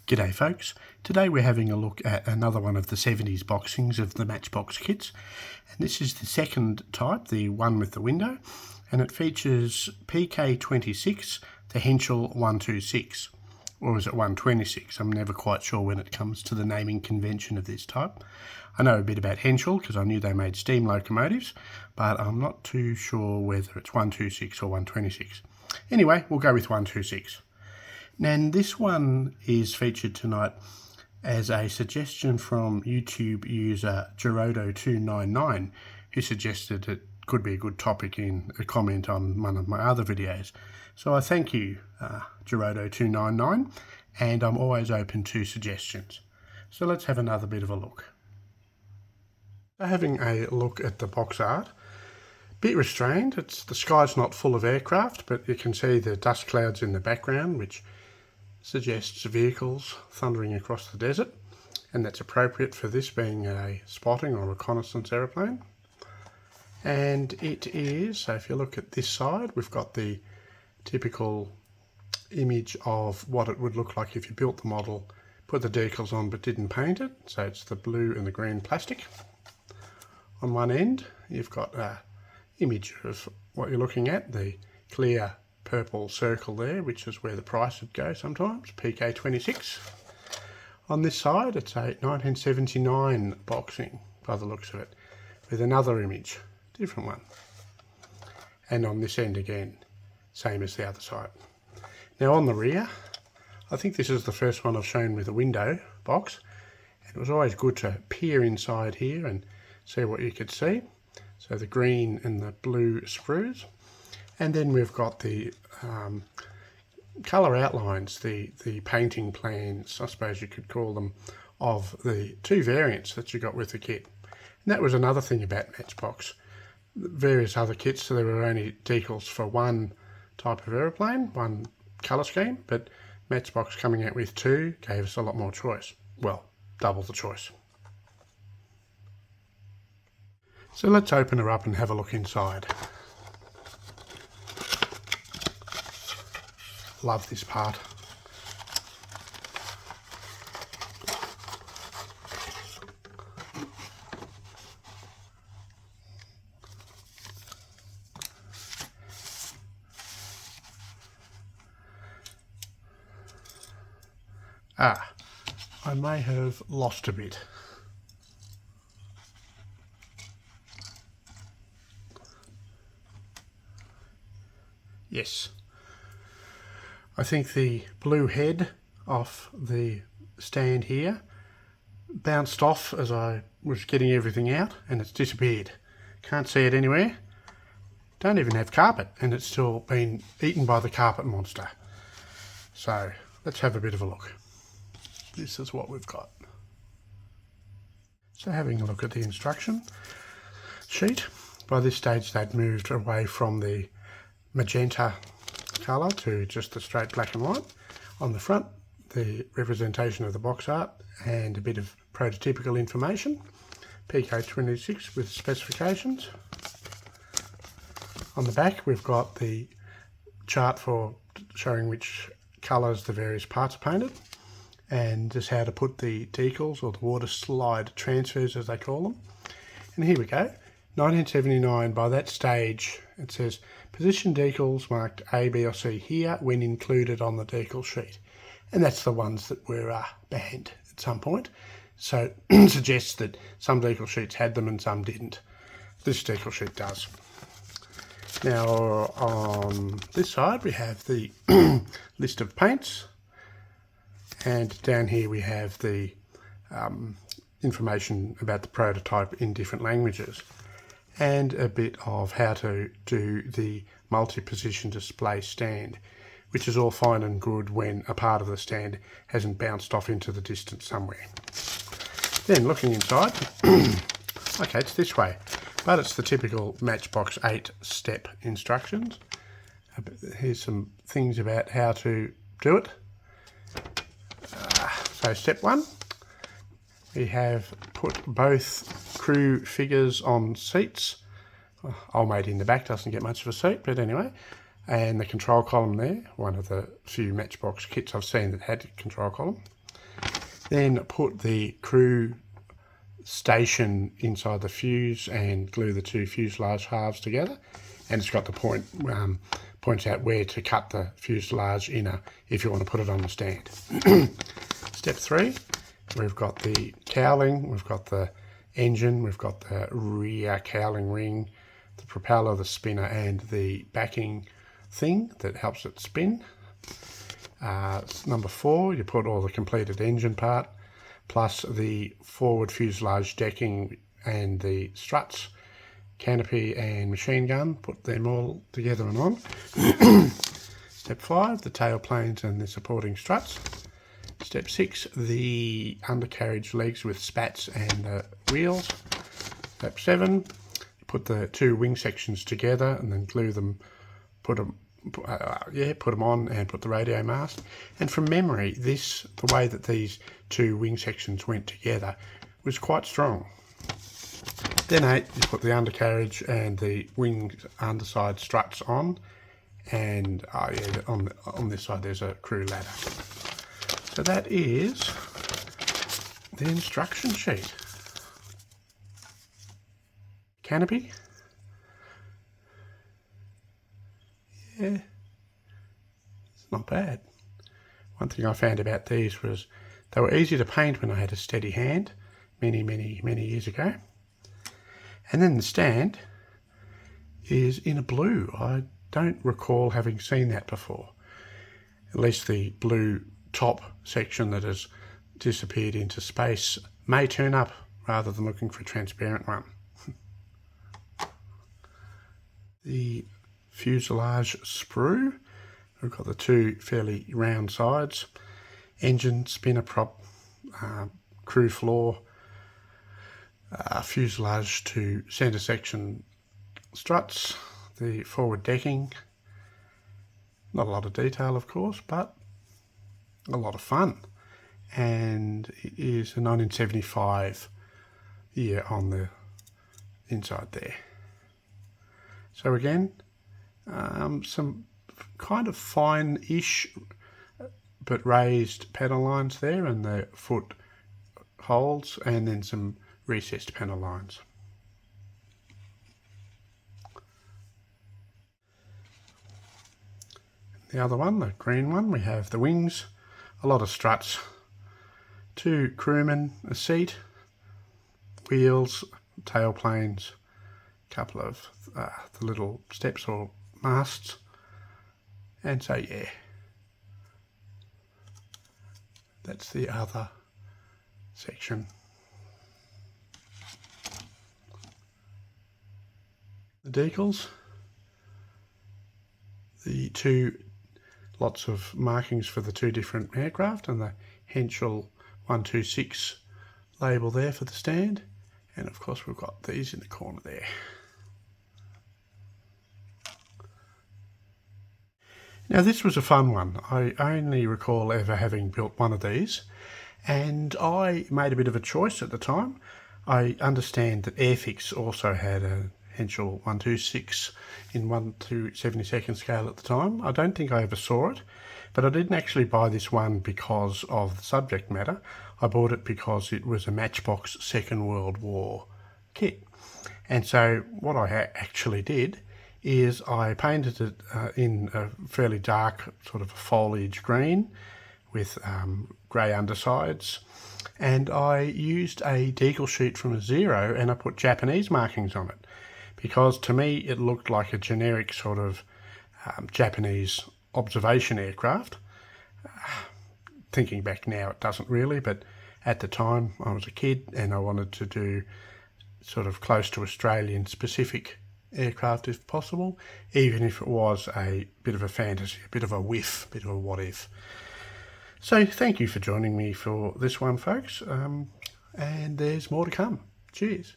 G'day folks, today we're having a look at another one of the 70s boxings of the Matchbox kits, and this is the second type, the one with the window, and it features PK26, the Henschel 126, or is it 126? I'm never quite sure when it comes to the naming convention of this type. I know a bit about Henschel because I knew they made steam locomotives, but I'm not too sure whether it's 126 or 126. Anyway, we'll go with 126. And this one is featured tonight as a suggestion from YouTube user Gerodo299, who suggested it could be a good topic in a comment on one of my other videos. So I thank you, Gerodo299, and I'm always open to suggestions. So let's have another bit of a look. So having a look at the box art, bit restrained. The sky's not full of aircraft, but you can see the dust clouds in the background, which suggests vehicles thundering across the desert, and that's appropriate for this being a spotting or reconnaissance aeroplane. And it is, so if you look at this side, we've got the typical image of what it would look like if you built the model, put the decals on but didn't paint it. So it's the blue and the green plastic. On one end you've got an image of what you're looking at, the clear purple circle there, which is where the price would go sometimes, PK26. On this side it's a 1979 boxing by the looks of it, with another image, different one. And on this end again, same as the other side. Now on the rear, I think this is the first one I've shown with a window box, and it was always good to peer inside here and see what you could see. So the green and the blue sprues. And then we've got the colour outlines, the painting plans, I suppose you could call them, of the two variants that you got with the kit. And that was another thing about Matchbox. Various other kits, so there were only decals for one type of aeroplane, one colour scheme, but Matchbox coming out with two gave us a lot more choice. Well, double the choice. So let's open her up and have a look inside. Love this part. I may have lost a bit. Yes. I think the blue head off the stand here bounced off as I was getting everything out, and it's disappeared. Can't see it anywhere. Don't even have carpet, and it's still been eaten by the carpet monster. So let's have a bit of a look. This is what we've got. So having a look at the instruction sheet, by this stage they'd moved away from the magenta colour to just the straight black and white. On the front, the representation of the box art and a bit of prototypical information, PK26 with specifications. On the back we've got the chart for showing which colours the various parts are painted, and just how to put the decals, or the water slide transfers as they call them. And here we go, 1979. By that stage it says position decals marked A, B or C here when included on the decal sheet, and that's the ones that were banned at some point. So it suggests that some decal sheets had them and some didn't. This decal sheet does. Now on this side we have the list of paints, and down here we have the information about the prototype in different languages, and a bit of how to do the multi-position display stand, which is all fine and good when a part of the stand hasn't bounced off into the distance somewhere. Then looking inside, okay, it's this way, but it's the typical Matchbox 8-step instructions. Here's some things about how to do it. So step 1, we have put both crew figures on seats. Old mate in the back doesn't get much of a seat, but anyway. And the control column there, one of the few Matchbox kits I've seen that had a control column. Then put the crew station inside the fuse and glue the two fuselage halves together, and it's got the points out where to cut the fuselage inner if you want to put it on the stand. Step 3, we've got the cowling, we've got the engine, we've got the rear cowling ring, the propeller, the spinner, and the backing thing that helps it spin. Number 4, you put all the completed engine part, plus the forward fuselage decking and the struts, canopy and machine gun, put them all together and on. Step 5, the tail planes and the supporting struts. Step 6, the undercarriage legs with spats and wheels. Step 7, put the two wing sections together and then glue them, put them on and put the radio mast. And from memory, the way that these two wing sections went together was quite strong. Then 8, you put the undercarriage and the wing underside struts on, and on this side there's a crew ladder. So that is the instruction sheet. Canopy. Yeah, it's not bad. One thing I found about these was they were easy to paint when I had a steady hand many years ago. And then the stand is in a blue. I don't recall having seen that before. At least the blue top section that has disappeared into space may turn up rather than looking for a transparent one. The fuselage sprue, we've got the two fairly round sides, engine, spinner prop, crew floor, fuselage to centre section struts, the forward decking. Not a lot of detail, of course, but a lot of fun. And it is a 1975 year on the inside there. So again, some kind of fine-ish but raised panel lines there, and the foot holes, and then some recessed panel lines. The other one, the green one, we have the wings, a lot of struts, two crewmen, a seat, wheels, tail planes, a couple of the little steps or masts, and so yeah, that's the other section. The decals, the two lots of markings for the two different aircraft, and the Henschel 126 label there for the stand, and of course we've got these in the corner there. Now this was a fun one. I only recall ever having built one of these, and I made a bit of a choice at the time. I understand that Airfix also had a Henschel 126 in 1/72 scale at the time. I don't think I ever saw it, but I didn't actually buy this one because of the subject matter. I bought it because it was a Matchbox Second World War kit. And so what I actually did is I painted it in a fairly dark sort of foliage green with grey undersides, and I used a decal sheet from a Zero, and I put Japanese markings on it, because to me it looked like a generic sort of Japanese observation aircraft. Thinking back now, it doesn't really, but at the time I was a kid and I wanted to do sort of close to Australian specific aircraft if possible, even if it was a bit of a fantasy, a bit of a whiff, a bit of a what if. So thank you for joining me for this one, folks, and there's more to come. Cheers.